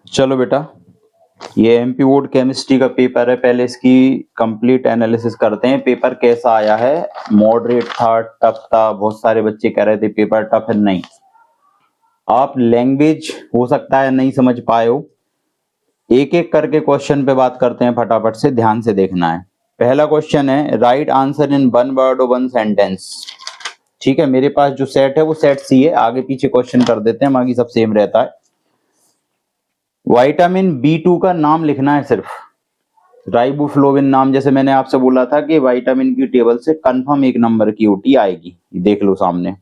चलो बेटा, ये एमपी बोर्ड केमिस्ट्री का पेपर है, पहले इसकी कंप्लीट एनालिसिस करते हैं। पेपर कैसा आया है? मॉडरेट था, टफ था? बहुत सारे बच्चे कह रहे थे पेपर टफ है। नहीं, आप लैंग्वेज हो सकता है नहीं समझ पाए हो। एक एक करके क्वेश्चन पे बात करते हैं, फटाफट से ध्यान से देखना है। पहला क्वेश्चन है, right answer in one word और वन सेंटेंस। ठीक है, मेरे पास जो सेट है वो सेट सी है, आगे पीछे क्वेश्चन कर देते हैं, बाकी सब सेम रहता है। विटामिन B2 का नाम लिखना है सिर्फ, राइबोफ्लोविन नाम। जैसे मैंने आपसे बोला था कि विटामिन की टेबल से कंफर्म एक नंबर की ओटी आएगी, देख लो सामने।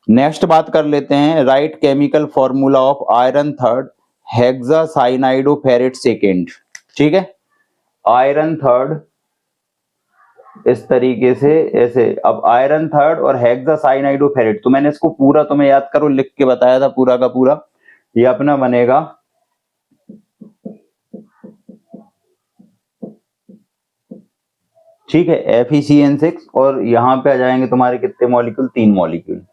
नेक्स्ट बात कर लेते हैं, write chemical formula of iron third hexacyanidoferrate second. ठीक है, आयरन थर्ड इस तरीके से, ऐसे। अब आयरन थर्ड और हेक्सासाइनाइडोफेरेट, तो मैंने इसको पूरा तुम्हें याद करो लिख के बताया था, पूरा का पूरा। ये अपना बनेगा ठीक है FeCN6, और यहाँ पे आ जाएंगे तुम्हारे कितने मॉलिक्यूल? 3 मॉलिक्यूल।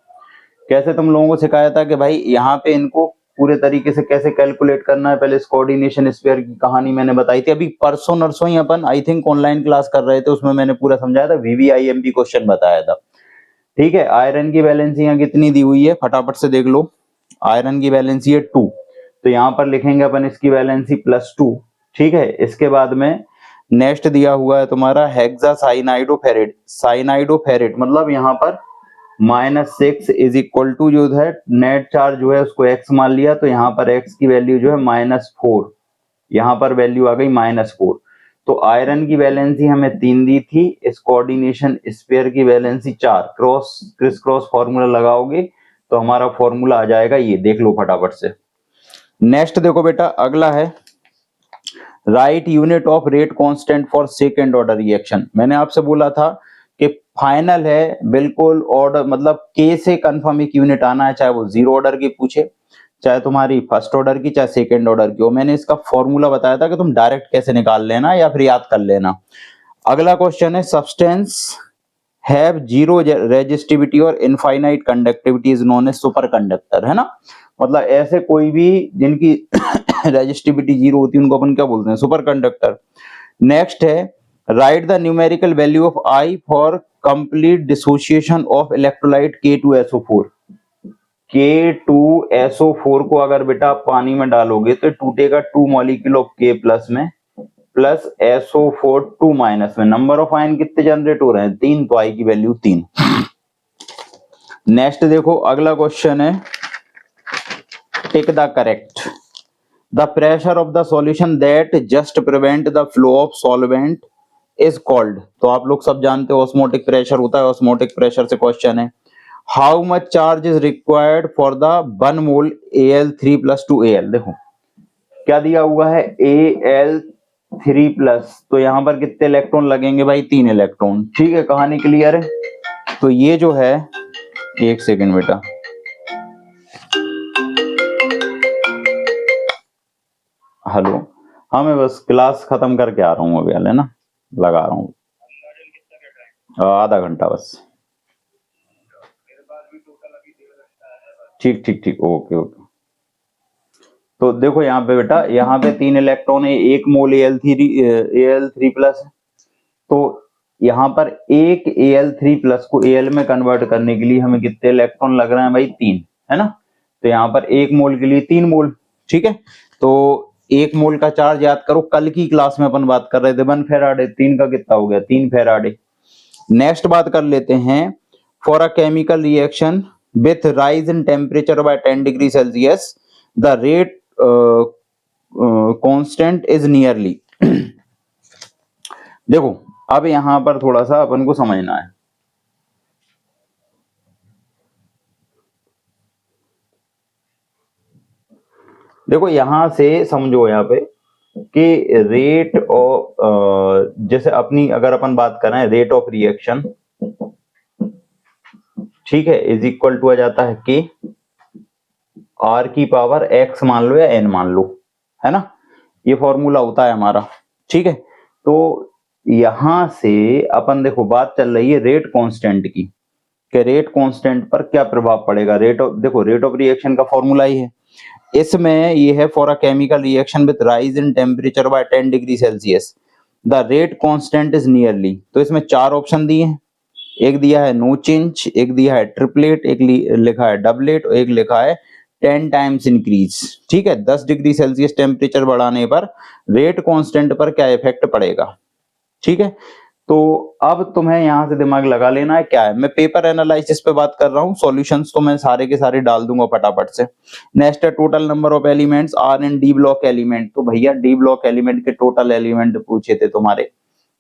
कैसे तुम लोगों को सिखाया था कि भाई यहाँ पे इनको पूरे तरीके से कैसे कैलकुलेट करना है, पहले इस कोऑर्डिनेशन स्फीयर की कहानी मैंने बताई थी। अभी परसों नरसों ही अपन आई थिंक ऑनलाइन क्लास कर रहे थे, उसमें मैंने पूरा समझाया था, VVIMP क्वेश्चन बताया था। ठीक है, आयरन की वैलेंसी यहाँ कितनी दी हुई है, फटाफट से देख लो। आयरन की वैलेंसी है 2, तो यहाँ पर लिखेंगे अपन इसकी वैलेंसी +2। ठीक है, इसके बाद में नेक्स्ट दिया हुआ है तुम्हारा हेक्सासाइनाइडोफेरेट। साइनाइडोफेरेट मतलब यहाँ पर -6 इज इक्वल टू जो है नेट चार्ज जो है उसको x मान लिया, तो यहाँ पर x की वैल्यू जो है -4, यहाँ पर वैल्यू आ गई -4। तो आयरन की वैलेंसी हमें 3 दी थी, इस कोऑर्डिनेशन स्फीयर की वैलेंसी 4। क्रिस क्रॉस फॉर्मूला लगाओगे तो हमारा फॉर्मूला आ जाएगा, ये देख लो फटाफट से। नेक्स्ट देखो बेटा, अगला है right unit of rate constant for second order reaction. मैंने आपसे बोला था कि फाइनल है बिल्कुल ऑर्डर, मतलब के से कंफर्म एक यूनिट आना है, चाहे वो 0 ऑर्डर की पूछे, चाहे तुम्हारी फर्स्ट ऑर्डर की, चाहे सेकंड ऑर्डर की हो। मैंने इसका फॉर्मूला बताया था कि तुम डायरेक्ट कैसे निकाल लेना या फिर याद कर लेना। अगला क्वेश्चन है, सब्सटेंस हैव जीरो रेजिस्टिविटी और infinite conductivity is known as superconductor, है ना। मतलब ऐसे कोई भी जिनकी रेजिस्टिविटी 0 होती है उनको अपन क्या बोलते हैं? Super conductor. नेक्स्ट है, write the numerical value of I for complete dissociation of electrolyte K2SO4। K2SO4 को अगर बेटा पानी में डालोगे तो टूटेगा 2 मॉलिक्यूल ऑफ K प्लस में, प्लस SO4 2 माइनस में। नंबर ऑफ आयन कितने जनरेट हो रहे हैं? 3, तो I की वैल्यू 3। नेक्स्ट देखो, अगला क्वेश्चन है, tick the correct. The pressure of the solution that just prevent the flow of solvent is called. तो आप लोग सब जानते हो ऑस्मोटिक प्रेशर होता है, ऑस्मोटिक प्रेशर से क्वेश्चन है। How much charge is required for the 1 mole Al3+2Al। देखो क्या दिया हुआ है, Al3+, तो यहाँ पर कितने इलेक्ट्रॉन लगेंगे भाई? 3 इलेक्ट्रॉन। ठीक है, कहानी क्लियर है। तो ये जो है, एक सेकेंड बेटा, हेलो, हाँ मैं बस क्लास खत्म करके आ रहा हूँ अभी, है ना, लगा रहा हूँ आधा घंटा बस। ठीक ठीक ठीक, ओके ओके। तो देखो यहाँ पे बेटा, यहाँ पे 3 इलेक्ट्रॉन है, 1 मोल Al3+, तो यहाँ पर एक Al3+ को Al में कन्वर्ट करने के लिए हमें कितने इलेक्ट्रॉन लग रहे हैं भाई? 3, है ना। तो यहाँ पर 1 मोल के लिए 3 मोल। ठीक है, तो 1 मोल का चार्ज याद करो, कल की क्लास में अपन बात कर रहे थे 1 फेराडे। 3 का कितना हो गया? 3 फेराडे। नेक्स्ट बात कर लेते हैं, for a chemical reaction with rise in temperature by 10 degree Celsius the rate constant is nearly. देखो अब यहां पर थोड़ा सा अपन को समझना है। देखो यहां से समझो यहाँ पे कि रेट ऑफ, जैसे अपनी अगर अपन बात कर रहे हैं रेट ऑफ रिएक्शन, ठीक है, इज इक्वल टू आ जाता है के R की पावर x मान लो या n मान लो, है ना। ये फॉर्मूला होता है हमारा। ठीक है, तो यहां से अपन देखो बात चल रही है रेट कांस्टेंट की, कि रेट कांस्टेंट पर क्या प्रभाव पड़ेगा। रेट ऑफ, देखो रेट ऑफ रिएक्शन का फॉर्मूला ही है इसमें ये है for a chemical reaction with rise in temperature by 10 degree Celsius the rate constant is nearly. तो इसमें चार ऑप्शन दिए हैं, एक दिया है नो चेंज, एक दिया है ट्रिपलेट, एक लिखा है डबलेट और एक लिखा है 10 टाइम्स इंक्रीज। ठीक है, 10 डिग्री सेल्सियस टेम्परेचर बढ़ाने पर रेट कांस्टेंट पर क्या इफेक्ट पड़ेगा। ठीक है, तो अब तुम्हें यहां से दिमाग लगा लेना है क्या है। मैं पेपर एनालिसिस पे बात कर रहा हूँ, सॉल्यूशंस तो मैं सारे के सारे डाल दूंगा फटाफट से। नेक्स्ट है total number of elements are in D block element. तो भैया डी ब्लॉक एलिमेंट के टोटल एलिमेंट पूछे थे तुम्हारे।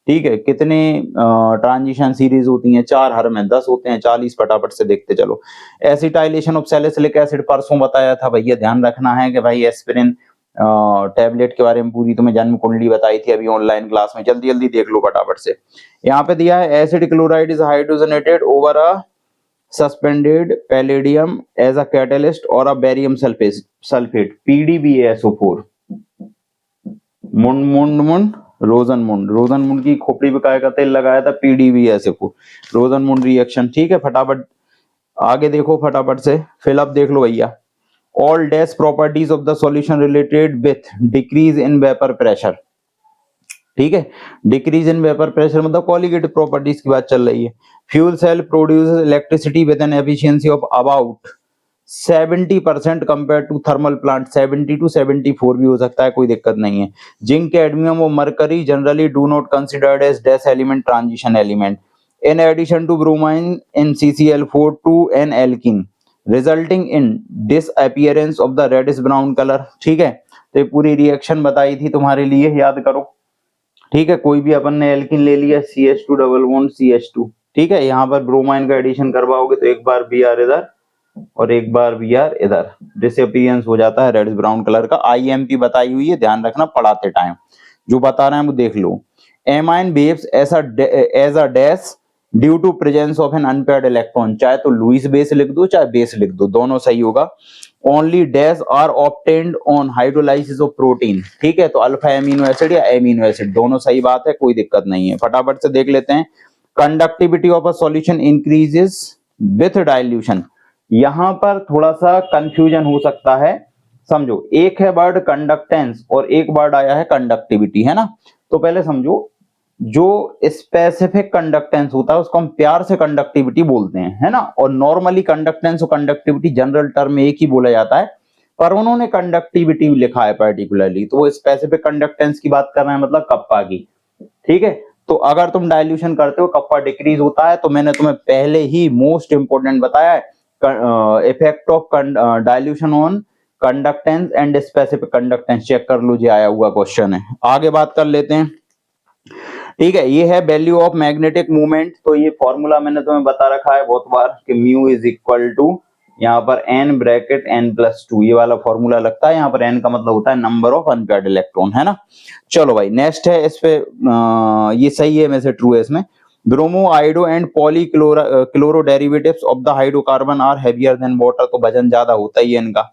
ठीक है, कितने ट्रांजिशन सीरीज होती हैं, 4, हर में 10 होते हैं, 40 फटाफट से देखते चलो। एसिटाइलेशन ऑफ सैलिसिलिक एसिड परसों बताया था भैया, ध्यान रखना है कि भाई एस्पिरिन टैबलेट के बारे में पूरी तुम्हें जन्म कुंडली बताई थी अभी ऑनलाइन क्लास में, जल्दी जल्दी देख लो फटाफट से। यहाँ पे दिया है acid chloride is hydrogenated over a suspended palladium as a catalyst और अ बेरियम सल्फेट PDBaSO4। मुंड मुंड मुंड रोजनमुंड की खोपड़ी पे काय का तेल लगाया था, PDBaSO4 रोजनमुंड रिएक्शन। ठीक है, फटाफट आगे देखो फटाफट से, फिलअप देख लो भैया। All dash properties of the solution related with decrease in vapour pressure. ठीक है, डिक्रीज इन वेपर प्रेशर मतलब कॉलिगेटिव प्रॉपर्टीज की बात चल रही है। Fuel cell produces electricity with an efficiency of about 70% compare to thermal plant, 70 to 74 भी हो सकता है, कोई दिक्कत नहीं है। जिंक, कैडमियम और mercury generally do not considered as dash element transition element in addition to bromine in CCl4 to an alkene resulting in disappearance of the reddish brown color। ठीक है, तो ये पूरी रिएक्शन बताई थी तुम्हारे लिए, याद करो। ठीक है, कोई भी अपन ने एल्किन ले लिया, CH2 डबल बॉन्ड CH2। ठीक है, यहाँ पर ब्रोमाइन का एडिशन करवाओगे तो एक बार Br इधर और एक बार Br इधर, डिसअपीयरेंस हो जाता है रेडिश ब्राउन कलर का। IMP बताई हुई है, ध्यान रखना पढ़ाते टाइम, जो बता रहे हैं वो देख लो। Amine behaves as a dash due to presence of an unpaired electron, चाहे तो लुईस बेस लिख दो चाहे बेस लिख दो, दोनों सही होगा। Only dash are obtained on hydrolysis of protein. ठीक है, तो अल्फा एमिनो एसिड या एमिनो एसिड, दोनों सही बात है, कोई दिक्कत नहीं है। फटाफट से देख लेते हैं। Conductivity of a solution increases with dilution. यहां पर थोड़ा सा कंफ्यूजन हो सकता है, समझो। एक है वर्ड कंडक्टेंस और एक वर्ड आया है कंडक्टिविटी, है ना। तो पहले समझो, जो स्पेसिफिक कंडक्टेंस होता है उसको हम प्यार से कंडक्टिविटी बोलते हैं, है ना। और नॉर्मली कंडक्टेंस और कंडक्टिविटी जनरल टर्म में एक ही बोला जाता है, पर उन्होंने कंडक्टिविटी लिखा है पर्टिकुलरली, तो वो स्पेसिफिक कंडक्टेंस की बात कर रहे हैं, मतलब कप्पा की। ठीक है, तो अगर तुम डाइल्यूशन करते हो कप्पा डिक्रीज होता है, तो मैंने तुम्हें पहले ही मोस्ट इंपोर्टेंट बताया है effect of dilution on conductance and specific conductance, check कर लो, जो आया हुआ क्वेश्चन है। आगे बात कर लेते हैं। ठीक है, ये है वैल्यू ऑफ मैग्नेटिक मूवमेंट। तो ये फॉर्मूला मैंने तुम्हें बता रखा है बहुत बार कि म्यू इज इक्वल टू यहाँ पर n ब्रैकेट n+2, ये वाला फॉर्मूला लगता है। यहाँ पर n का मतलब होता है नंबर ऑफ अनपेयर्ड इलेक्ट्रॉन, है ना। चलो भाई, नेक्स्ट है इस पे, ये सही है में से ट्रू है इसमें। Bromo iodo and poly chloro derivatives of the hydrocarbon are heavier than water, तो वजन ज्यादा होता ही है इनका।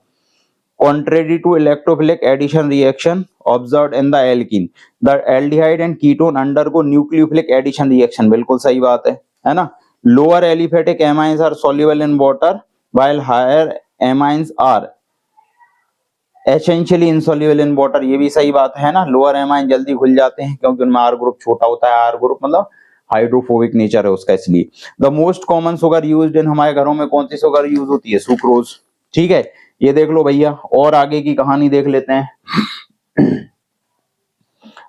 Contrary to electrophilic addition reaction observed in the alkene, the aldehyde and ketone undergo nucleophilic addition reaction, बिल्कुल सही बात है ना। Lower aliphatic amines are soluble in water while higher amines are essentially insoluble in water, ये भी सही बात है ना। लोअर एमाइन जल्दी घुल जाते हैं क्योंकि उनमें R ग्रुप छोटा होता है, R ग्रुप मतलब हाइड्रोफोबिक नेचर है उसका, इसलिए। The most common sugar used in, हमारे घरों में कौन सी शुगर यूज होती है, सुक्रोज। ठीक है, ये देख लो भैया, और आगे की कहानी देख लेते हैं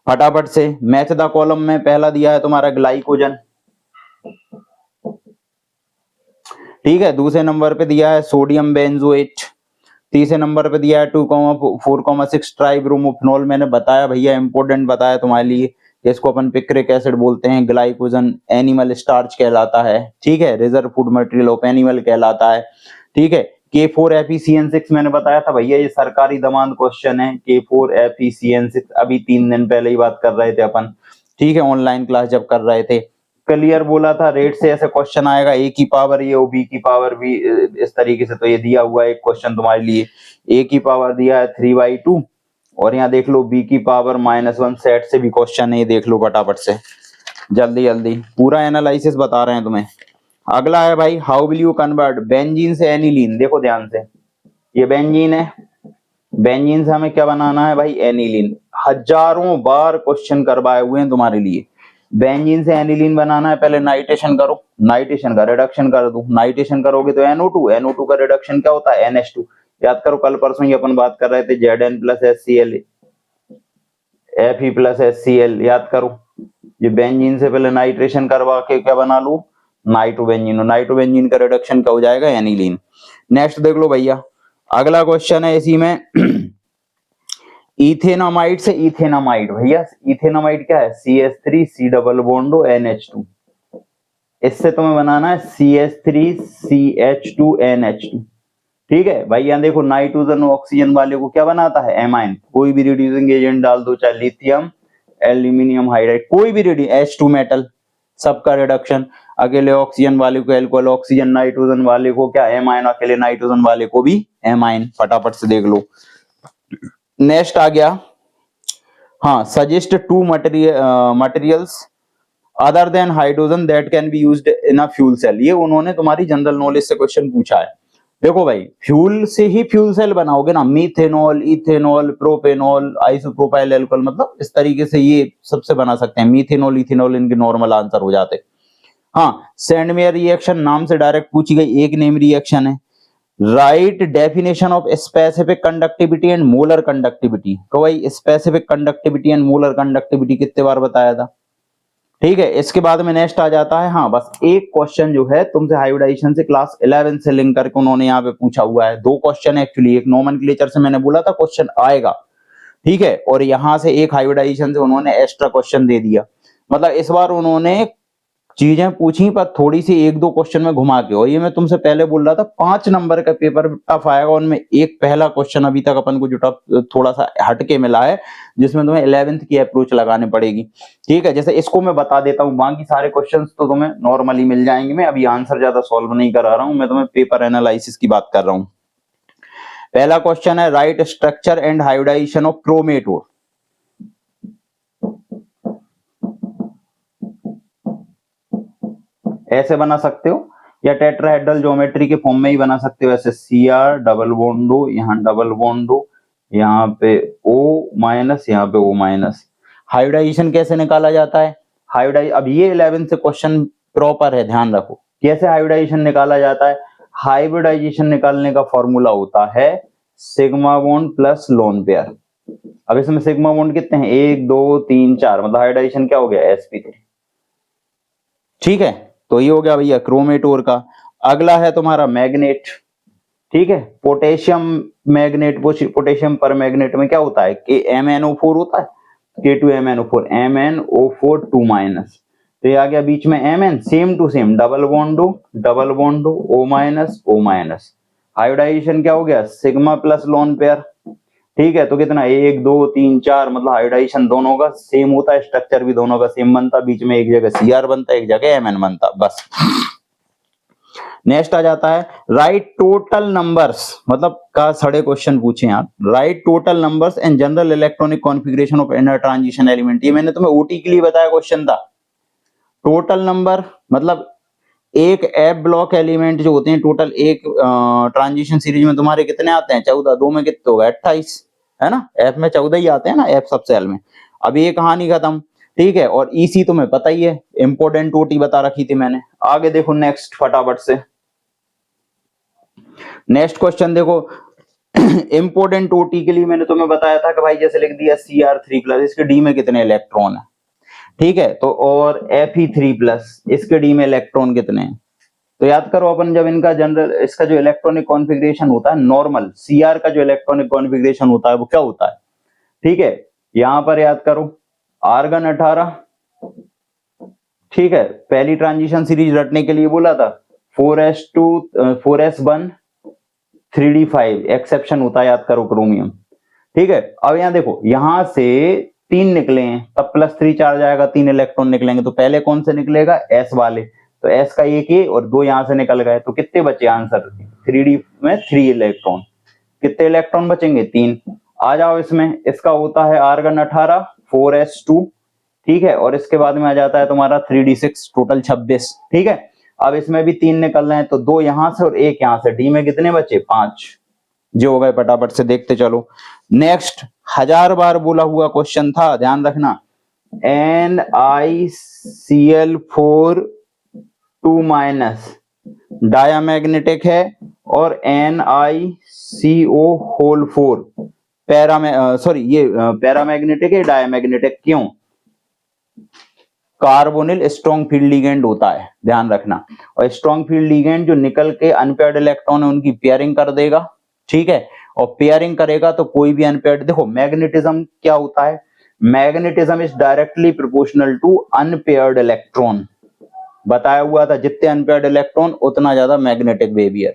फटाफट से। मैच द कॉलम में पहला दिया है तुम्हारा ग्लाइकोजन। ठीक है, दूसरे नंबर पे दिया है सोडियम बेंजोएट। तीसरे नंबर पे दिया है 2,4,6 ट्राइब्रोमोफेनॉल। मैंने बताया भैया, इंपोर्टेंट बताया तुम्हारे लिए, इसको अपन पिक्रिक एसिड बोलते हैं। ग्लाइकोजन एनिमल स्टार्च कहलाता है। ठीक है, reserve food material of animal कहलाता है। ठीक है, K4FeCN6 मैंने बताया था भैया, ये सरकारी दमांद क्वेश्चन है। K4FeCN6 अभी 3 दिन पहले ही बात कर रहे थे अपन। ठीक है, ऑनलाइन क्लास जब कर रहे थे, क्लियर बोला था। रेट से ऐसे क्वेश्चन आएगा, ए की पावर ये, बी की पावर बी, इस तरीके से। तो ये दिया हुआ है एक क्वेश्चन तुम्हारे लिए, ए की पावर दिया है 3/2 और यहाँ देख लो बी की पावर -1, सेट से भी क्वेश्चन है, ये देख लो फटाफट से, जल्दी जल्दी पूरा एनालिसिस बता रहे हैं तुम्हें। अगला है भाई, how will you convert benzene से एनिलीन। देखो ध्यान से, ये बेंजीन है, बेंजीन से हमें क्या बनाना है भाई, एनिलीन। हजारों बार क्वेश्चन करवाए हुए हैं तुम्हारे लिए। बेंजीन से एनिलीन बनाना है, पहले नाइट्रेशन करो, नाइट्रेशन का रिडक्शन कर दो, नाइट्रेशन करोगे तो NO2, NO2 का रिडक्शन क्या होता है, NH2। याद करो कल परसों ही अपन बात कर रहे थे, Zn plus HCl Fe plus HCl, याद करो। ये बेंजीन से पहले नाइट्रेशन करवा के क्या बना लो, नाइट्रोबेंजीन। नाइट्रोबेंजीन का रिडक्शन क्या हो जाएगा, एनिलीन। नेक्स्ट देख लो भैया, अगला क्वेश्चन है इसी में इथेनामाइड से इथेनामाइड। भैया इथेनामाइड क्या है, CH3 डबल बॉन्ड NH2। इससे तुम्हें बनाना है CH3CH2NH2। ठीक है भाई, यहाँ देखो नाइट्रोजन ऑक्सीजन वाले को क्या बनाता है, एमाइन। कोई भी रिड्यूसिंग एजेंट डाल दो, चाहे लिथियम एल्यूमिनियम हाइड्राइड, कोई भी H2 मेटल, सबका रिडक्शन। अकेले ऑक्सीजन वाले को एल्कोहल, ऑक्सीजन नाइट्रोजन वाले को क्या, एमाइन, अकेले नाइट्रोजन वाले को भी एमाइन। फटाफट से देख लो। नेक्स्ट आ गया, हाँ, suggest two materials other than hydrogen that can be used in a fuel cell. ये उन्होंने तुम्हारी जनरल नॉलेज से क्वेश्चन पूछा है। देखो भाई, फ्यूल से ही फ्यूल सेल बनाओगे ना, methanol, ethanol, propanol, isopropyl alcohol, मतलब इस तरीके से ये सबसे बना सकते हैं। मीथेनॉल, इथेनॉल इनके नॉर्मल आंसर हो जाते। हाँ, सेंडमेयर रिएक्शन नाम से डायरेक्ट पूछी गई, एक नेम रिएक्शन है। Right definition of specific conductivity and molar conductivity. तो भाई specific conductivity and molar conductivity कितने बार बताया था। ठीक है, इसके बाद में नेक्स्ट आ जाता है, हाँ बस एक क्वेश्चन जो है तुमसे हाइब्रिडाइजेशन से क्लास 11 से लिंक करके उन्होंने यहाँ पे पूछा हुआ है। दो क्वेश्चन एक्चुअली, एक नोमेनक्लेचर से मैंने बोला था क्वेश्चन आएगा, ठीक है, और यहाँ से एक हाइब्रिडाइजेशन से उन्होंने एक्स्ट्रा क्वेश्चन दे दिया। मतलब इस बार उन्होंने चीजें पूछी पर थोड़ी सी एक दो क्वेश्चन में घुमा के। और ये मैं तुमसे पहले बोल रहा था 5 नंबर का पेपर टफ आएगा, उनमें एक पहला क्वेश्चन अभी तक अपन को जो टफ थोड़ा सा हटके मिला है, जिसमें तुम्हें 11th की अप्रोच लगानी पड़ेगी। ठीक है, जैसे इसको मैं बता देता हूँ, बाकी सारे क्वेश्चन तो तुम्हें नॉर्मली मिल जाएंगे। मैं अभी आंसर ज्यादा सॉल्व नहीं करा रहा हूँ, मैं तुम्हें पेपर एनालिसिस की बात कर रहा हूँ। पहला क्वेश्चन है, write structure and hybridisation of chromatoid. ऐसे बना सकते हो या टेट्राहेड्रल ज्योमेट्री के फॉर्म में ही बना सकते हो, ऐसे Cr डबल बॉन्ड हो, यहाँ डबल बॉन्ड हो, यहाँ पे O माइनस, यहाँ पे O माइनस। हाइब्रिडाइजेशन कैसे निकाला जाता है, अब ये 11 से क्वेश्चन प्रॉपर है, ध्यान रखो। कैसे हाइब्रिडाइजेशन निकाला जाता है, हाइब्रिडाइजेशन निकालने का फॉर्मूला होता है sigma bond plus lone pair. अब इसमें सिग्मा बॉन्ड कितने हैं, 1 2 3 4, मतलब हाइब्रिडाइजेशन क्या हो गया, sp3। ठीक है, तो ये हो गया भैया क्रोमेटोर का। अगला है तुम्हारा मैग्नेट। ठीक है, पोटेशियम मैग्नेट, पोटेशियम पर मैग्नेट में क्या होता है, KMnO4 होता है, K2MnO4, MnO4 2 माइनस। तो ये आ गया बीच में Mn, same to same, double bond O minus O minus. Hybridisation क्या हो गया, सिग्मा प्लस लोन पेयर। ठीक है, तो कितना, 1 2 3 4, मतलब हाइब्रिडाइजेशन दोनों का सेम होता है, स्ट्रक्चर भी दोनों का सेम बनता, बीच में एक जगह Cr बनता, एक जगह Mn बनता, बस। नेक्स्ट आ जाता है, राइट टोटल नंबर्स, मतलब का सड़े क्वेश्चन पूछे आप। Right total numbers and general electronic configuration of inner transition element. ये मैंने तुम्हें ओटी के लिए बताया क्वेश्चन था। टोटल नंबर मतलब एक एफ ब्लॉक एलिमेंट जो होते हैं, टोटल एक ट्रांजिशन सीरीज में तुम्हारे कितने आते हैं, 14। दो में कितने होगा, 28, है ना। एफ में 14 ही आते हैं ना, एफ सब सेल में। अब ये कहानी खत्म। ठीक है, और ईसी तुम्हें पता ही है, इंपोर्टेंट ओटी बता रखी थी मैंने। आगे देखो नेक्स्ट फटाफट से। नेक्स्ट क्वेश्चन देखो, इंपोर्टेंट ओटी के लिए मैंने तुम्हें बताया था कि भाई जैसे लिख दिया Cr3+, इसके डी में कितने इलेक्ट्रॉन है। ठीक है, तो और Fe3+, इसके डी में इलेक्ट्रॉन कितने हैं। तो याद करो अपन, जब इनका जनरल, इसका जो इलेक्ट्रॉनिक कॉन्फ़िगरेशन होता है नॉर्मल, Cr का जो इलेक्ट्रॉनिक कॉन्फ़िगरेशन होता है वो क्या होता है। ठीक है, यहां पर याद करो, आर्गन 18। ठीक है, पहली ट्रांजिशन सीरीज रटने के लिए बोला था, 4s2 4s1 3d5, एक्सेप्शन होता है, याद करो, क्रोमियम। ठीक है, अब यहां देखो, यहां से 3 निकले हैं, तब +3 चार्ज आएगा, 3 इलेक्ट्रॉन निकलेंगे, तो पहले कौन से निकलेगा, s वाले। तो s का एक ही और 2 यहां से निकल गए, तो कितने बचे आंसर, 3d में 3 इलेक्ट्रॉन। कितने इलेक्ट्रॉन बचेंगे, 3। आ जाओ इसमें, इसका होता है आर्गन 18 4s2। ठीक है, और इसके बाद में आ जाता है तुम्हारा 3d6, टोटल 26। ठीक है, अब इसमें भी 3 निकल रहे हैं, तो 2 यहां से और 1 यहां से, डी में कितने बचे, 5। जो हो गए फटाफट से देखते चलो। नेक्स्ट 1000 बार बोला हुआ क्वेश्चन था, ध्यान रखना, NiCl4 2 माइनस डायामैग्नेटिक है और NiCO होल 4 पैरामैग्नेटिक है, डायामैग्नेटिक क्यों? कार्बोनिल स्ट्रॉन्ग फील्ड लिगेंड होता है, ध्यान रखना। और स्ट्रॉन्ग फील्ड लिगेंड जो निकल के अनपेयर्ड इलेक्ट्रॉन है उनकी पेयरिंग कर देगा, ठीक है। और पेयरिंग करेगा तो कोई भी अनपेयर्ड, देखो मैग्नेटिज्म क्या होता है, magnetism is directly proportional to unpaired electron, बताया हुआ था, जितने अनपेयर्ड इलेक्ट्रॉन उतना ज्यादा मैग्नेटिक बिहेवियर,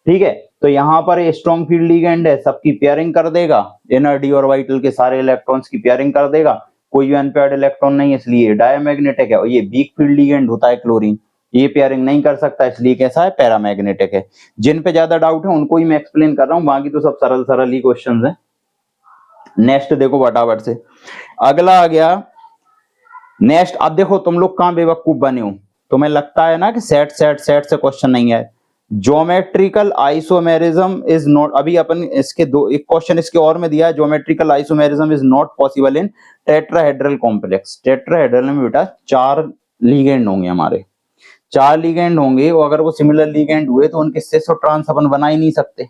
ठीक है। तो यहाँ पर स्ट्रॉन्ग फील्ड लिगेंड है, सबकी पेयरिंग कर देगा, इनर डी ऑर्बिटल के सारे इलेक्ट्रॉन्स की पेयरिंग कर देगा, कोई भी अनपेयर्ड इलेक्ट्रॉन नहीं है, इसलिए डायमैग्नेटिक है। और ये वीक फील्ड लिगेंड होता है क्लोरीन, ये पेयरिंग नहीं कर सकता, इसलिए कैसा है, पैरामैग्नेटिक है। जिन पे ज्यादा डाउट है उनको ही मैं एक्सप्लेन कर रहा हूँ, बाकी तो सब सरल सरल ही क्वेश्चन है। नेक्स्ट देखो फटाफट से, अगला आ गया नेक्स्ट। अब देखो तुम लोग कहां बेवकूफ बने हो, तुम्हें लगता है ना कि सेट से क्वेश्चन नहीं है। ज्योमेट्रिकल आइसोमेरिज्म इज नॉट, अभी अपन इसके दो एक क्वेश्चन इसके और में दिया है, geometrical isomerism is not possible in tetrahedral complex. Tetrahedral में बेटा 4 लिगेंड होंगे हमारे, 4 लिगेंड होंगे, और अगर वो सिमिलर लिगेंड हुए तो उनके सिस और ट्रांस अपन बना ही नहीं सकते,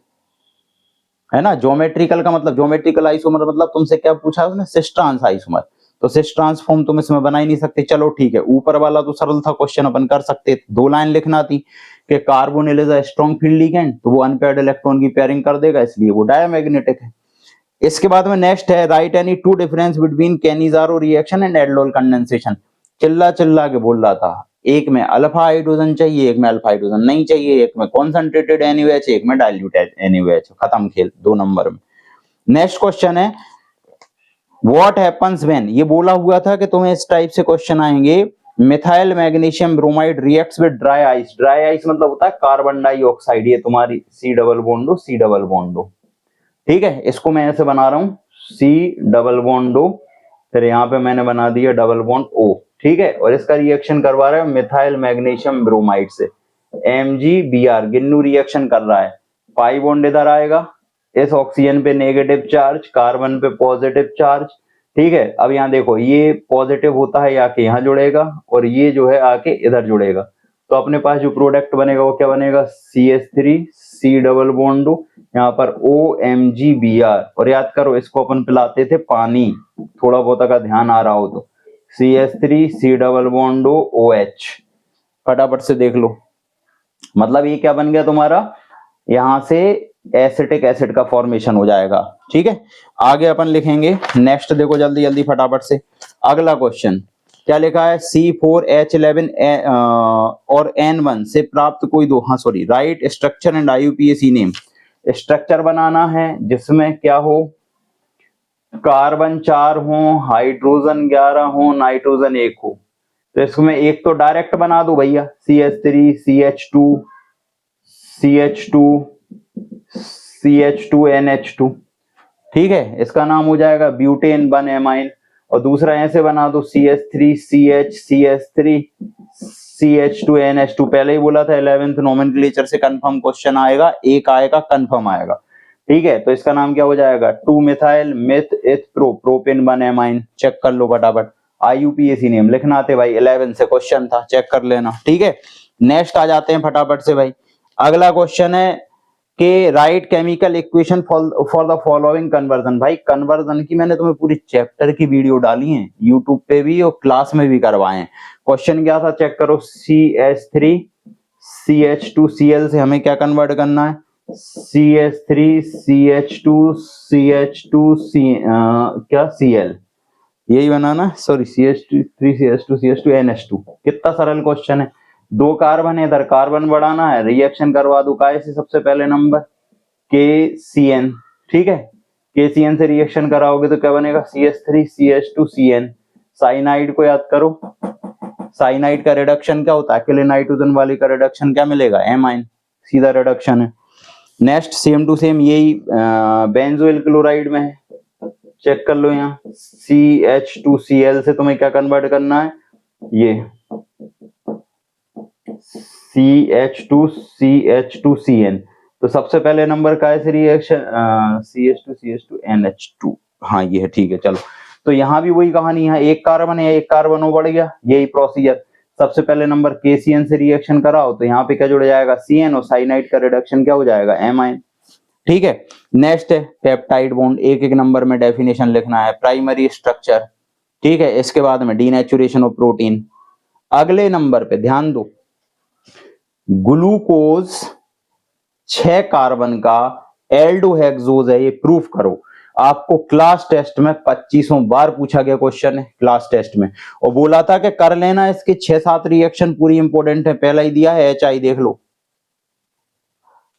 है ना। ज्योमेट्रिकल का मतलब, ज्योमेट्रिकल आइसोमर मतलब तुमसे क्या पूछा उसने, सिस ट्रांस आइसोमर, तो सिस ट्रांसफॉर्म तुम इसमें बना ही नहीं सकते। चलो ठीक है, ऊपर वाला तो सरल था क्वेश्चन, अपन कर सकते, 2 लाइन लिखना थी कि carbonyl is a strong field ligand, तो वो अनपेयर्ड इलेक्ट्रॉन की पेयरिंग कर देगा, इसलिए वो डायमैग्नेटिक है। इसके बाद में नेक्स्ट है, right any 2 difference between Cannizzaro reaction and aldol condensation. चिल्ला चिल्ला के बोल रहा था, एक में अल्फा हाइड्रोजन चाहिए, एक में अल्फा हाइड्रोजन नहीं चाहिए, एक में कॉन्सेंट्रेटेड NaOH, एक में डाइल्यूटेड NaOH, खत्म खेल 2 नंबर में। नेक्स्ट क्वेश्चन है, व्हाट हैपेंस व्हेन, ये बोला हुआ था कि तुम्हें इस टाइप से क्वेश्चन आएंगे, methyl magnesium bromide reacts with dry ice. Dry ice मतलब होता है कार्बन डाइऑक्साइड, ये तुम्हारी C double bond O, C double bond O, ठीक है। इसको मैं ऐसे बना रहा हूं, C डबल बॉन्ड O, फिर यहाँ पे मैंने बना दिया डबल बॉन्ड O, ठीक है। और इसका रिएक्शन करवा रहा है मिथाइल मैग्नीशियम ब्रोमाइड से, MgBr, गिन्नू रिएक्शन कर रहा है, पाई बॉन्ड इधर आएगा, इस ऑक्सीजन पे नेगेटिव चार्ज, कार्बन पे पॉजिटिव चार्ज, ठीक है। अब यहाँ देखो, ये पॉजिटिव होता है आके यहाँ जुड़ेगा, और ये जो है आके इधर जुड़ेगा, तो अपने पास जो प्रोडक्ट बनेगा वो क्या बनेगा, CH3 C double bond O, यहाँ पर OMgBr, और याद करो इसको अपन पिलाते थे पानी, थोड़ा बहुत अगर ध्यान आ रहा हो तो, CH3 C double bond O OH, फटाफट से देख लो। मतलब ये क्या बन गया तुम्हारा, यहां से एसिटिक एसिड का फॉर्मेशन हो जाएगा, ठीक है। आगे अपन लिखेंगे, नेक्स्ट देखो जल्दी जल्दी फटाफट से। अगला क्वेश्चन क्या लिखा है, C4H11 और N1 से प्राप्त कोई दो, हाँ sorry, write structure and IUPAC name. Structure बनाना है जिसमें क्या हो, कार्बन 4 हो, हाइड्रोजन 11 हो, नाइट्रोजन 1 हो। तो इसमें एक तो डायरेक्ट बना दो भैया, CH3 CH2 CH2 CH2 NH2, ठीक है, इसका नाम हो जाएगा ब्यूटेन 1 एमाइन। और दूसरा ऐसे बना दो, CH3 CH CH3 CH2 NH2, पहले ही बोला था 11th नोमेनक्लेचर से कंफर्म क्वेश्चन आएगा, एक आएगा कंफर्म आएगा, ठीक है। तो इसका नाम क्या हो जाएगा, 2 methyl meth eth pro, propane 1 amine, check कर लो फटाफट। IUPAC नेम लिखना आते भाई, 11 से क्वेश्चन था, चेक कर लेना, ठीक है। नेक्स्ट आ जाते हैं फटाफट से भाई। अगला क्वेश्चन है कि right chemical equation for the following conversion. भाई कन्वर्जन की मैंने तुम्हें पूरी चैप्टर की वीडियो डाली है यूट्यूब पे भी और क्लास में भी करवाए हैं। क्वेश्चन क्या था चेक करो, CH3 CH2Cl से हमें क्या कन्वर्ट करना है, CH3 CH2 CH2 क्या Cl, यही बनाना, सॉरी CH3 CH2 NH2। कितना सरल क्वेश्चन है, 2 कार्बन है, इधर कार्बन बढ़ाना है, रिएक्शन करवा दो काय से, सबसे पहले नंबर KCN, ठीक है। KCN से रिएक्शन कराओगे तो क्या बनेगा, CH3 CH2CN। साइनाइड को याद करो, साइनाइड का रिडक्शन क्या होता है, अकेले नाइट्रोजन वाले का रिडक्शन क्या मिलेगा, एमाइन, सीधा रिडक्शन है। नेक्स्ट सेम टू सेम यही बेंजोइल क्लोराइड में है, चेक कर लो यहाँ, CH2Cl से तुम्हें क्या कन्वर्ट करना है, ये CH2CN, तो सबसे पहले नंबर का है रिएक्शन CH2 हाँ ये है, ठीक है चलो। तो यहाँ भी वही कहानी है, एक कार्बन है एक कार्बन वो बढ़ गया, यही प्रोसीजर। सबसे पहले नंबर KCN से रिएक्शन कराओ तो यहाँ पे क्या जुड़ जाएगा CN और साइनाइड का रिडक्शन क्या हो जाएगा एमाइन। ठीक है, नेक्स्ट है पेप्टाइड बॉन्ड, एक एक नंबर में डेफिनेशन लिखना है, प्राइमरी स्ट्रक्चर। ठीक है, इसके बाद में डीनेचुरेशन ऑफ प्रोटीन। अगले नंबर पे ध्यान दो, ग्लूकोज 6 कार्बन का एल्डोहेक्सोज है, ये प्रूफ करो। आपको क्लास टेस्ट में 25 बार पूछा गया क्वेश्चन है क्लास टेस्ट में, और बोला था कि कर लेना इसके 6-7 रिएक्शन पूरी इंपॉर्टेंट है, पहला ही दिया है HI देख लो।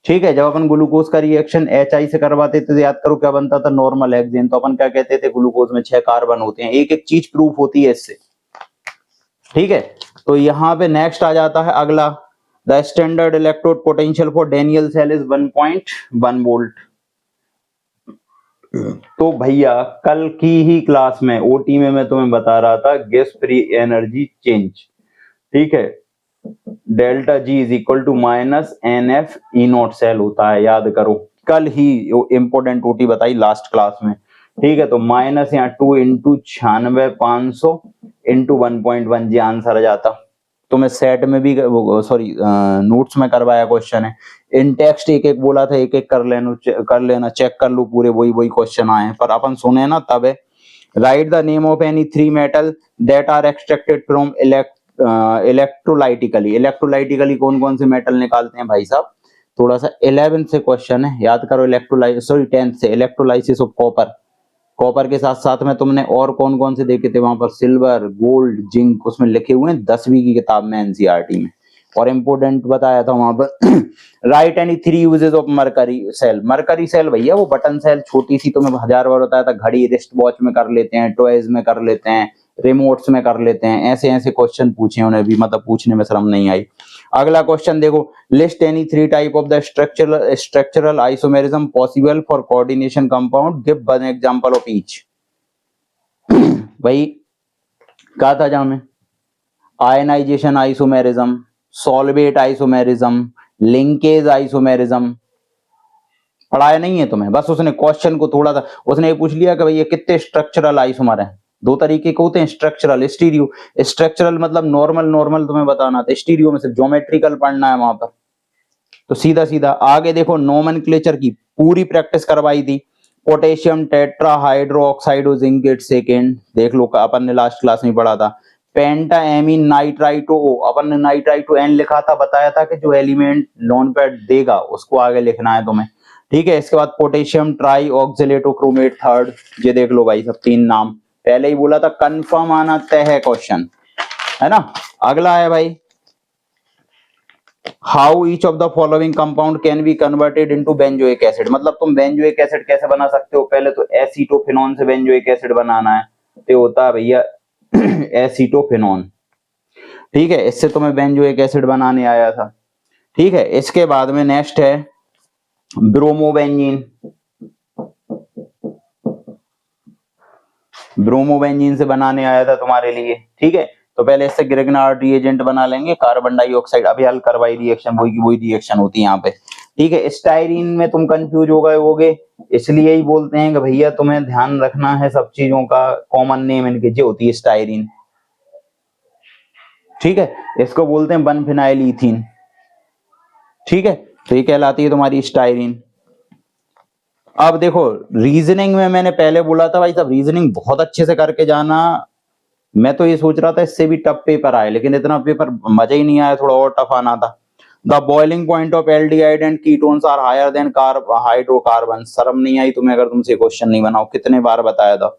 ठीक है, जब अपन ग्लूकोज का रिएक्शन HI से करवाते थे तो याद करो क्या बनता था, नॉर्मल हेक्सेन। तो अपन क्या कहते थे, ग्लूकोज में 6 कार्बन होते हैं, एक एक चीज प्रूफ होती है इससे। ठीक है, तो यहाँ पे नेक्स्ट आ जाता है अगला, the standard electrode potential for Daniell cell is 1.1 volt. तो भैया कल की ही क्लास में OT में मैं तुम्हें बता रहा था गैस फ्री एनर्जी चेंज। ठीक है, delta G is equal to minus NF E0 cell होता है, याद करो कल ही इंपोर्टेंट OT बताई लास्ट क्लास में। ठीक है, तो माइनस यहाँ 2 इंटू 96,500 इंटू 1.1 जी आंसर आ जाता। तो मैं सेट में भी सॉरी नोट्स में करवाया क्वेश्चन है, इन टेक्स्ट एक एक बोला था, एक एक कर लेना चेक कर लो पूरे, वही वही क्वेश्चन आए पर अपन सुने ना तब है। Write the name of any 3 metal that are extracted from electrolytically. Electrolytically कौन कौन से मेटल निकालते हैं भाई साहब, थोड़ा सा 11th से क्वेश्चन है, याद करो। 10th से इलेक्ट्रोलाइसिस ऑफ कॉपर। कॉपर के साथ साथ में तुमने और कौन कौन से देखे थे वहां पर, सिल्वर, गोल्ड, जिंक, उसमें लिखे हुए हैं 10वीं की किताब में NCERT में, और इंपोर्टेंट बताया था वहां पर। Write any 3 uses of mercury cell. Mercury cell भैया वो बटन सेल छोटी सी, तुम्हें 1000 बार बताया था, घड़ी रिस्ट वॉच में कर लेते हैं, टॉयज में कर लेते हैं, रिमोट्स में कर लेते हैं, ऐसे ऐसे क्वेश्चन पूछे उन्हें भी, मतलब पूछने में शर्म नहीं आई। अगला क्वेश्चन देखो, list any 3 type of the structural isomerism possible for coordination compound, give one example of each. भाई कहा था जहां में, ionisation isomerism, solvate isomerism, linkage isomerism, पढ़ाया नहीं है तुम्हें, बस उसने क्वेश्चन को थोड़ा सा उसने ये पूछ लिया कि भाई ये कितने स्ट्रक्चरल आइसोमर हैं। 2 तरीके के होते हैं, स्ट्रक्चरल, स्टीरियो। स्ट्रक्चरल मतलब नॉर्मल नॉर्मल तुम्हें बताना था, स्टीरियो में सिर्फ ज्योमेट्रिकल पढ़ना है वहां पर। तो सीधा सीधा आगे देखो, नोमेनक्लेचर की पूरी प्रैक्टिस करवाई थी। Potassium tetrahydroxidozincate second, देख लो अपन ने लास्ट क्लास में पढ़ा था। पेंटा एमीन नाइट्राइटो, अपन ने नाइट्राइटो N लिखा था, बताया था कि जो एलिमेंट लोन पैड देगा उसको आगे लिखना है तुम्हें। ठीक है, इसके बाद पोटेशियम ट्राई ऑक्सिलेटो क्रोमेट थर्ड, ये देख लो भाई सब 3 नाम, पहले ही बोला था कंफर्म आना तय है क्वेश्चन, है ना। अगला है भाई, how each of the following compound can be converted into benzoic acid. मतलब तुम बेंजोइक एसिड कैसे बना सकते हो, पहले तो एसीटोफिनॉन से बेंजोइक एसिड बनाना है, तो होता है भैया एसीटोफिनॉन। ठीक है, इससे तुम्हें बेंजोइक एसिड बनाने आया था। ठीक है, इसके बाद में नेक्स्ट है ब्रोमोबेंजीन। ब्रोमोबेंजीन से बनाने आया था तुम्हारे लिए। ठीक है, तो पहले इससे ग्रिग्नार्ड रिएजेंट बना लेंगे, कार्बन डाइऑक्साइड, अभी हल करवाई रिएक्शन, वही की वही रिएक्शन होती है यहाँ पे। ठीक है, स्टाइरीन में तुम कंफ्यूज हो गए होगे, इसलिए ही बोलते हैं कि भैया तुम्हें ध्यान रखना है सब चीजों का, कॉमन नेम इनके जो होती है स्टाइरीन। ठीक है, इसको बोलते हैं 1-फिनाइल ईथीन। ठीक है, तो ये कहलाती है तुम्हारी स्टाइरीन। अब देखो रीजनिंग में मैंने पहले बोला था भाई साहब रीजनिंग बहुत अच्छे से करके जाना, मैं तो ये सोच रहा था इससे भी टफ पेपर आए, लेकिन इतना पेपर मजा ही नहीं आया, थोड़ा और टफ आना था। The boiling point of aldehyde and ketones are higher than hydrocarbon. शर्म नहीं आई तुम्हें अगर तुमसे क्वेश्चन नहीं बनाओ, कितने बार बताया था,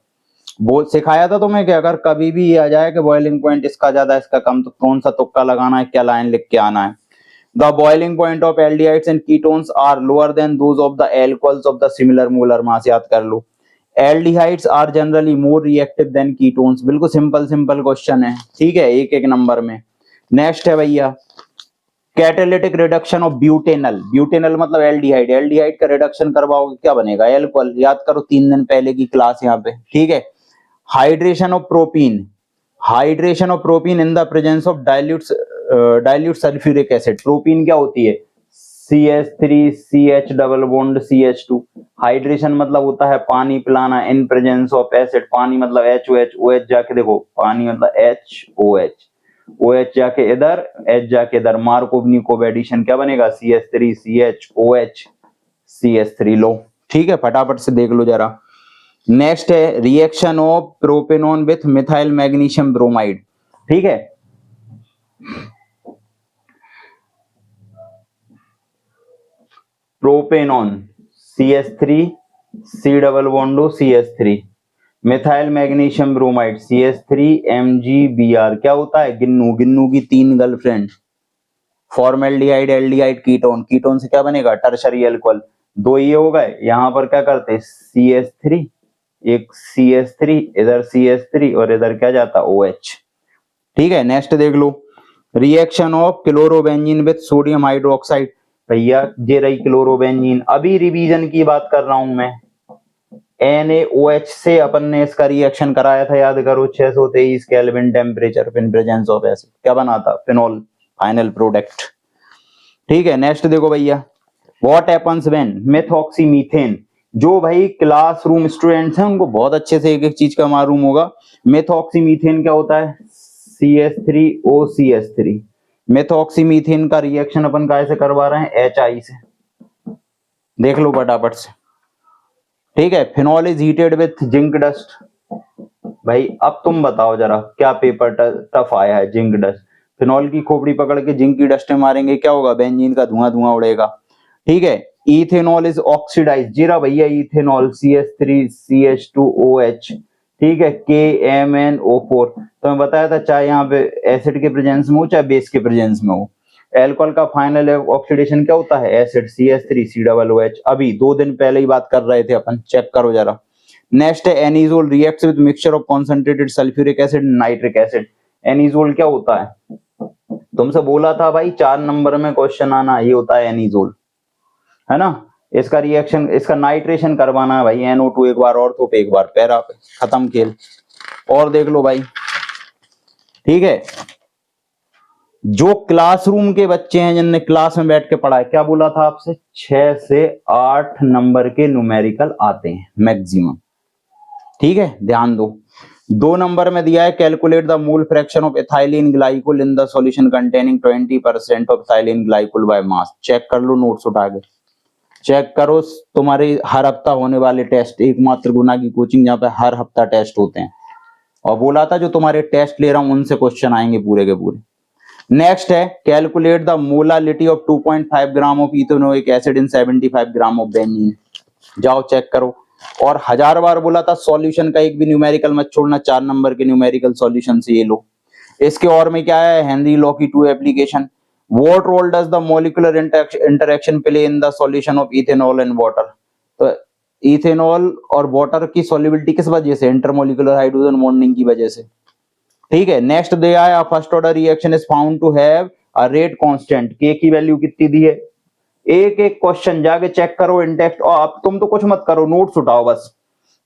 वो सिखाया था तुम्हें कि अगर कभी भी ये आ जाए कि बॉइलिंग पॉइंट इसका ज्यादा इसका कम, तो कौन सा तुक्का लगाना है, क्या लाइन लिख के आना है। The boiling point of aldehydes and ketones are lower than those of the alcohols of the similar molar mass, याद कर लो। Aldehydes are generally more reactive than ketones, बिल्कुल सिंपल सिंपल क्वेश्चन है। ठीक है, एक एक नंबर में। नेक्स्ट है भैया catalytic reduction of butanal. Butanal मतलब एल्डिहाइड, एल्डिहाइड का रिडक्शन करवाओगे क्या बनेगा, एल्कोहल, याद करो 3 दिन पहले की क्लास यहाँ पे। ठीक है, hydration of propene, hydration of propene in the presence of dilute sulphuric acid. Propene क्या होती है, CH3 CH double bond CH2। Hydration मतलब होता है पानी पिलाना इन प्रेजेंस ऑफ एसिड। पानी मतलब HOH, OH जाके देखो, पानी मतलब HOH, OH जाके इधर, H जाके इधर, मार्कोव एडिशन क्या बनेगा, CH3 CHOH CH3 लो। ठीक है, फटाफट से देख लो जरा। नेक्स्ट है reaction of propanone with methyl magnesium bromide. ठीक है, propanone CH3 C double bond CH3, methyl magnesium bromide CH3 MgBr, क्या होता है, गिन्नू, गिन्नू की 3 girlfriend. Formaldehyde aldehyde ketone, ketone से क्या बनेगा, टर्शरी अल्कोहल। 2 ये हो गए, यहां पर क्या करते CH3, एक CH3 इधर, CH3 और इधर क्या जाता OH। ठीक है, नेक्स्ट देख लो, reaction of chlorobenzene with sodium hydroxide. भैया ये रही क्लोरोबेंजीन, अभी रिवीजन की बात कर रहा हूं मैं। NaOH से अपन ने इसका रिएक्शन कराया था, याद करो, 623 kelvin temperature in presence of acid, क्या बना था, फिनॉल, फाइनल प्रोडक्ट। ठीक है, नेक्स्ट देखो भैया, व्हाट हैपेंस व्हेन मेथॉक्सीमीथेन। जो भाई क्लासरूम स्टूडेंट्स हैं उनको बहुत अच्छे से एक एक चीज का मालूम होगा। मेथॉक्सीमीथेन क्या होता है, CH3OCH3। मेथॉक्सीमीथेन का रिएक्शन अपन कैसे करवा रहे हैं, HI से। देख लो फटाफट से। ठीक है, phenol is heated with zinc dust. भाई अब तुम बताओ जरा, क्या पेपर टफ आया है, जिंक डस्ट। फिनॉल की खोपड़ी पकड़ के जिंक की डस्ट में मारेंगे, क्या होगा, बेंजीन का धुआं धुआं उड़ेगा। ठीक है, इथेनॉल इज ऑक्सीडाइज, जीरा भैया इथेनॉल CH3CH2OH। ठीक है, KMnO4। तो मैं बताया था, चाहे यहाँ पे एसिड के प्रेजेंस में हो चाहे बेस के प्रेजेंस में हो, एल्कोहल का फाइनल ऑक्सीडेशन क्या होता है, एसिड CH3COOH। अभी 2 दिन पहले ही बात कर रहे थे अपन, चेक करो जरा। नेक्स्ट है anisole reacts with mixture of concentrated sulphuric acid nitric acid. Anisole क्या होता है, तुमसे बोला था भाई 4 नंबर में क्वेश्चन आना, ये होता है एनिजोल, है ना। इसका रिएक्शन, इसका नाइट्रेशन करवाना है भाई, NO2 एक बार, ऑर्थो पे एक बार, पैरा पे, खत्म खेल। और देख लो भाई। ठीक है, जो क्लासरूम के बच्चे हैं जिनने क्लास में बैठ के पढ़ा है, क्या बोला था आपसे, 6 से 8 नंबर के न्यूमेरिकल आते हैं मैक्सिमम। ठीक है, ध्यान दो। 2 नंबर में दिया है, calculate the mole fraction of ethylene glycol in the solution containing 20% of ethylene glycol by mass. Check कर लो, नोट्स उठा के चेक करो। तुम्हारे हर हफ्ता होने वाले टेस्ट, एकमात्र गुना की कोचिंग जहां पे हर हफ्ता टेस्ट होते हैं, और बोला था जो तुम्हारे टेस्ट ले रहा हूं उनसे क्वेश्चन आएंगे पूरे के पूरे। नेक्स्ट है, calculate the molality of 2.5 gram of ethanoic acid in 75 gram of benzene. जाओ चेक करो। और 1000 बार बोला था सॉल्यूशन का एक भी न्यूमेरिकल मत छोड़ना, 4 नंबर के न्यूमेरिकल सॉल्यूशन से ये लो। इसके और में क्या है, हेनरी लॉ की 2 application. What role does the molecular interaction play in the solution of ethanol and water? तो इथेनॉल और वाटर की सॉल्युबिलिटी किस वजह से, इंटरमोलिकुलर हाइड्रोजन बॉन्डिंग की वजह से। ठीक है, नेक्स्ट दिया है, first order reaction is found to have a rate constant. K की वैल्यू कितनी दी है, एक एक क्वेश्चन जाके चेक करो इन टेक्स्ट, और अब तुम तो कुछ मत करो, नोट्स उठाओ बस।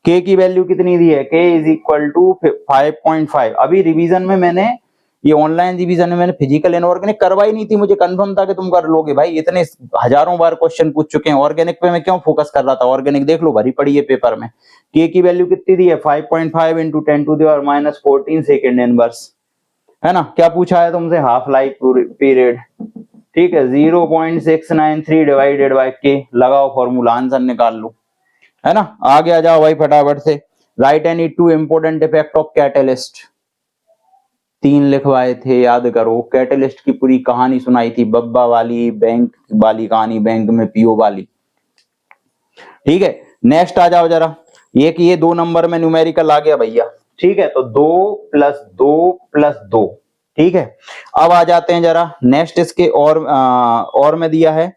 के की वैल्यू कितनी दी है, के इज इक्वल टू 5.5। अभी रिवीजन में मैंने, ये ऑनलाइन रिवीजन में मैंने फिजिकल इनऑर्गेनिक करवाई नहीं थी, मुझे कंफर्म था कि तुम कर लोगे भाई, इतने हजारों बार क्वेश्चन पूछ चुके हैं। ऑर्गेनिक पे मैं क्यों फोकस कर रहा था, ऑर्गेनिक देख लो, भरी पड़ी है पेपर में। के की वैल्यू कितनी दी है, 5.5 इंटू 10⁻⁻14 सेकेंड इनवर्स, है ना। क्या पूछा है तुमसे, हाफ लाइफ पीरियड। ठीक है, 0.693 डिवाइडेड बाय के, लगाओ फॉर्मूला, आंसर निकाल लो, है ना। आगे आ जाओ भाई फटाफट से। Right any 2 important effect of catalyst. 3 लिखवाए थे, याद करो। कैटलिस्ट की पूरी कहानी सुनाई थी, बब्बा वाली, बैंक वाली कहानी, बैंक में पीओ वाली। ठीक है, नेक्स्ट आ जाओ जरा। ये कि ये 2 नंबर में न्यूमेरिकल आ गया भैया। ठीक है, तो 2 + 2 + 2। ठीक है, अब आ जाते हैं जरा नेक्स्ट इसके, और में दिया है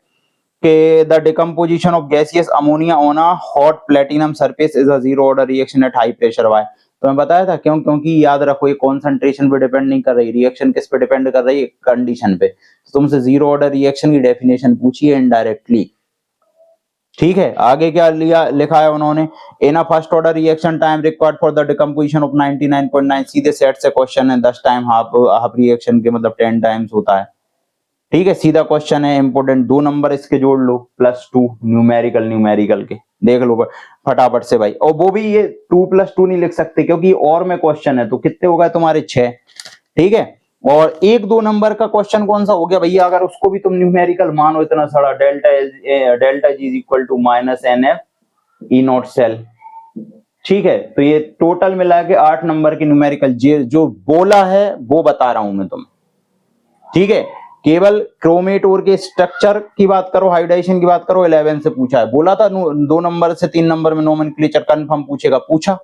कि the decomposition of gaseous ammonia on a hot platinum surface is a zero order reaction at high pressure. Why, तो मैं बताया था क्यों, क्योंकि याद रखो ये कॉन्सेंट्रेशन पे डिपेंड नहीं कर रही, रिएक्शन किस पे डिपेंड कर रही है, कंडीशन पे। तो तुमसे जीरो ऑर्डर रिएक्शन की डेफिनेशन पूछी है इनडायरेक्टली। ठीक है, आगे क्या लिया, लिखा है उन्होंने, in a first order reaction time required for the decomposition of 99.9, सीधे सेट से क्वेश्चन है, 10 टाइम हाफ रिएक्शन के मतलब 10 टाइम्स होता है। ठीक है, सीधा क्वेश्चन है, इंपोर्टेंट, 2 नंबर इसके जोड़ लो, +2 न्यूमेरिकल के, देख लो फटाफट से भाई। और वो भी ये 2 + 2 नहीं लिख सकते क्योंकि और में क्वेश्चन है, तो कितने हो गए तुम्हारे 6। ठीक है, और 1-2 नंबर का क्वेश्चन कौन सा हो गया भैया, अगर उसको भी तुम न्यूमेरिकल मानो इतना सारा, delta G equal to -NF E0 cell. ठीक है, तो ये टोटल मिला के 8 नंबर की न्यूमेरिकल जो बोला है वो बता रहा हूं मैं तुम्हें। ठीक है, केवल क्रोमेटोर के स्ट्रक्चर की बात करो, हाइब्रिडाइजेशन की बात करो, 11 से पूछा है, बोला था 2 नंबर से 3 नंबर में नोमेनक्लेचर कंफर्म पूछेगा, पूछा।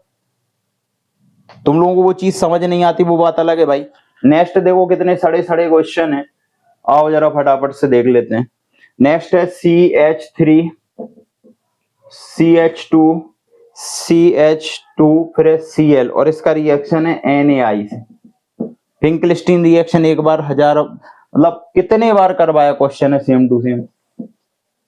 तुम लोगों को वो चीज समझ नहीं आती, वो बात अलग है भाई। नेक्स्ट देखो कितने सड़े सड़े क्वेश्चन है, आओ जरा फटाफट से देख लेते हैं। नेक्स्ट है CH3 CH2 CH2 फिर है Cl और इसका रिएक्शन है NaI से। फिंकलिस्टीन रिएक्शन एक बार हजार, मतलब कितने बार करवाया क्वेश्चन है, सेम टू सेम।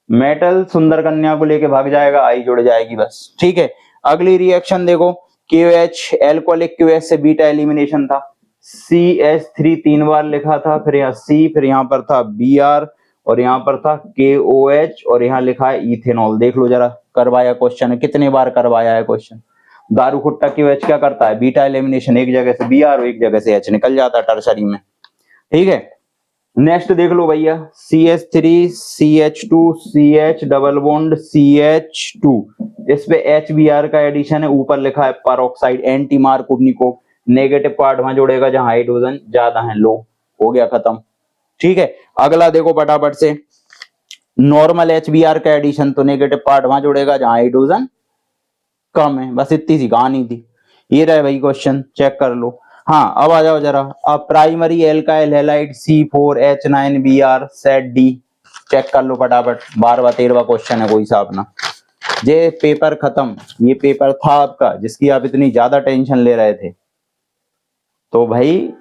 मेटल सुंदर कन्या को लेके भाग जाएगा, आई जुड़ जाएगी बस। ठीक है, अगली रिएक्शन देखो, KOH एल्कोहलिक QH से बीटा एलिमिनेशन था, CH3 3 बार लिखा था, फिर यहाँ C, फिर यहाँ पर था Br और यहाँ पर था KOH और यहाँ लिखा है इथेनॉल। देख लो जरा, करवाया क्वेश्चन है, कितने बार करवाया है क्वेश्चन। दारू खुट्टा QH क्या करता है, बीटा एलिमिनेशन, एक जगह से Br और एक जगह से H निकल जाता है टर्सरी में। ठीक है, नेक्स्ट देख लो भैया, CH3 CH2 CH double bond CH2, इस पे HBr का एडिशन है, ऊपर लिखा है peroxide, anti Markovnikov, negative part वहां जोड़ेगा जहां हाइड्रोजन ज्यादा है, लो, हो गया खत्म। ठीक है, अगला देखो फटाफट से, नॉर्मल HBr का एडिशन, तो नेगेटिव पार्ट वहां जोड़ेगा जहां हाइड्रोजन कम है, बस इतनी सी कहानी थी। ये रहे भाई क्वेश्चन, चेक कर लो। हाँ, अब आ जाओ जरा, अब primary alkyl halide C4H9Br set D, चेक कर लो फटाफट, 12वां 13वां क्वेश्चन है, कोई सा अपना। ये पेपर खत्म, ये पेपर था आपका जिसकी आप इतनी ज्यादा टेंशन ले रहे थे। तो भाई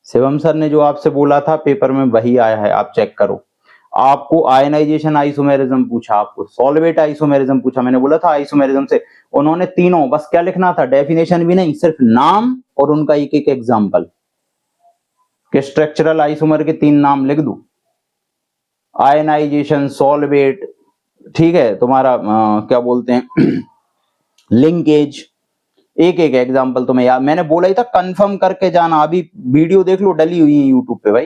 शिवम सर ने जो आपसे बोला था पेपर में वही आया है, आप चेक करो। आपको आयनाइजेशन आइसोमेरिज्म पूछा, आपको सॉल्वेट आइसोमेरिज्म पूछा, मैंने बोला था आइसोमेरिज्म से उन्होंने तीनों, बस क्या लिखना था, डेफिनेशन भी नहीं, सिर्फ नाम और उनका एक एक एग्जांपल, कि स्ट्रक्चरल आइसोमर के 3 नाम लिख दो, आयनाइजेशन, सॉल्वेट, ठीक है, तुम्हारा क्या बोलते हैं लिंकेज, एक एक एग्जांपल तुम्हें याद, मैंने बोला ही था कंफर्म करके जाना, अभी वीडियो देख लो, डली हुई है यूट्यूब पे भाई।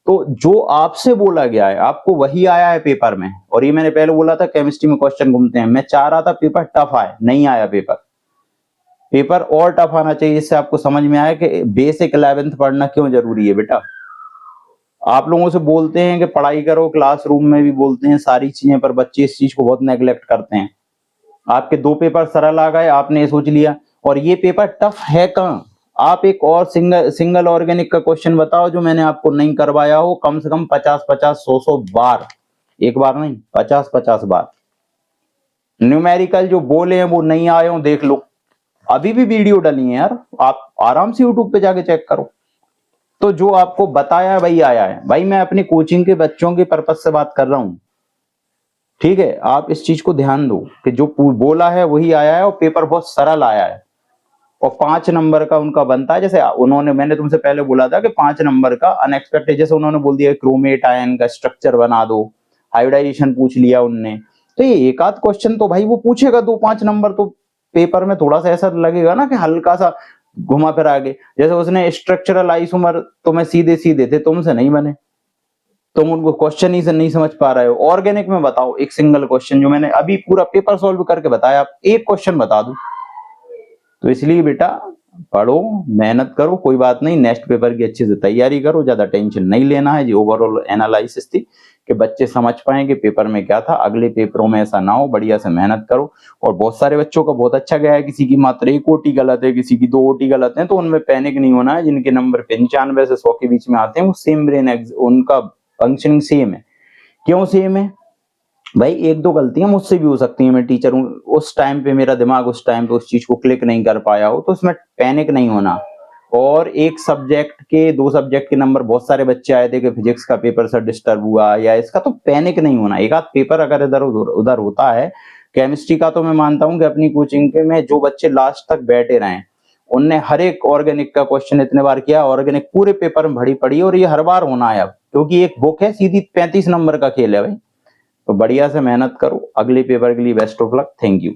तो जो आपसे बोला गया है आपको वही आया है पेपर में, और ये मैंने पहले बोला था केमिस्ट्री में क्वेश्चन घूमते हैं, मैं चाह रहा था पेपर टफ आए, नहीं आया पेपर और टफ आना चाहिए, इससे आपको समझ में आया कि बेसिक 11th पढ़ना क्यों जरूरी है बेटा। आप लोगों से बोलते हैं कि पढ़ाई करो, क्लासरूम में भी बोलते हैं सारी चीजें, पर बच्चे इस चीज को बहुत नेग्लेक्ट करते हैं। आपके 2 पेपर सरल आ गए, आपने ये सोच लिया, और ये पेपर टफ है कहां। आप एक और सिंगल ऑर्गेनिक का क्वेश्चन बताओ जो मैंने आपको नहीं करवाया हो, कम से कम 50-50 100 बार, एक बार नहीं 50-50 बार। न्यूमेरिकल जो बोले हैं वो नहीं आए हो, देख लो, अभी भी वीडियो डली है यार, आप आराम से यूट्यूब पे जाके चेक करो। तो जो आपको बताया वही आया है भाई, मैं अपनी कोचिंग के बच्चों के पर्पज से बात कर रहा हूं। ठीक है, आप इस चीज को ध्यान दो कि जो बोला है वही आया है, और पेपर बहुत सरल आया है, और 5 नंबर का उनका बनता है। जैसे उन्होंने, मैंने तुमसे पहले बोला था कि 5 नंबर का अनएक्सपेक्टेड, जैसे उन्होंने बोल दिया क्रोमेट आयन का स्ट्रक्चर बना दो, हाइब्रिडाइजेशन पूछ लिया उनने, तो ये एक आध क्वेश्चन तो भाई वो पूछेगा, 2-5 नंबर तो पेपर में थोड़ा सा ऐसा लगेगा ना कि हल्का सा घुमा फिर आगे। जैसे उसने स्ट्रक्चरल आइसोमर तो मैं सीधे सीधे थे, तुमसे नहीं बने, तुम उनको क्वेश्चन ही से नहीं समझ पा रहे हो। ऑर्गेनिक में बताओ एक सिंगल क्वेश्चन, जो मैंने अभी पूरा पेपर सॉल्व करके बताया, आप एक क्वेश्चन बता दो। तो इसलिए बेटा पढ़ो, मेहनत करो, कोई बात नहीं, नेक्स्ट पेपर की अच्छे से तैयारी करो, ज्यादा टेंशन नहीं लेना है। जी ओवरऑल एनालिसिस थी कि बच्चे समझ पाए कि पेपर में क्या था, अगले पेपरों में ऐसा ना हो, बढ़िया से मेहनत करो। और बहुत सारे बच्चों का बहुत अच्छा गया है, किसी की मात्र 1 ओटी गलत है, किसी की 2 ओटी गलत है, तो उनमें पैनिक नहीं होना है। जिनके नंबर 95 से 100 के बीच में आते हैं, वो सेम ब्रेन, उनका फंक्शनिंग सेम है। क्यों सेम है भाई, 1-2 गलतियां मुझसे भी हो सकती हैं, मैं टीचर हूं, उस टाइम पे मेरा दिमाग उस टाइम पे उस चीज को क्लिक नहीं कर पाया हो, तो उसमें पैनिक नहीं होना। और एक सब्जेक्ट के 2 सब्जेक्ट के नंबर, बहुत सारे बच्चे आए थे कि फिजिक्स का पेपर सर डिस्टर्ब हुआ या इसका, तो पैनिक नहीं होना। एक आध पेपर अगर इधर उधर होता है, केमिस्ट्री का तो मैं मानता हूं कि अपनी कोचिंग के में जो बच्चे लास्ट तक बैठे रहे, उनने हर एक ऑर्गेनिक का क्वेश्चन इतने बार किया, ऑर्गेनिक पूरे पेपर में भरी पड़ी, और ये हर बार होना है अब, क्योंकि एक बुक है, सीधी 35 नंबर का खेल है भाई। तो बढ़िया से मेहनत करो, अगले पेपर के लिए best of luck. Thank you.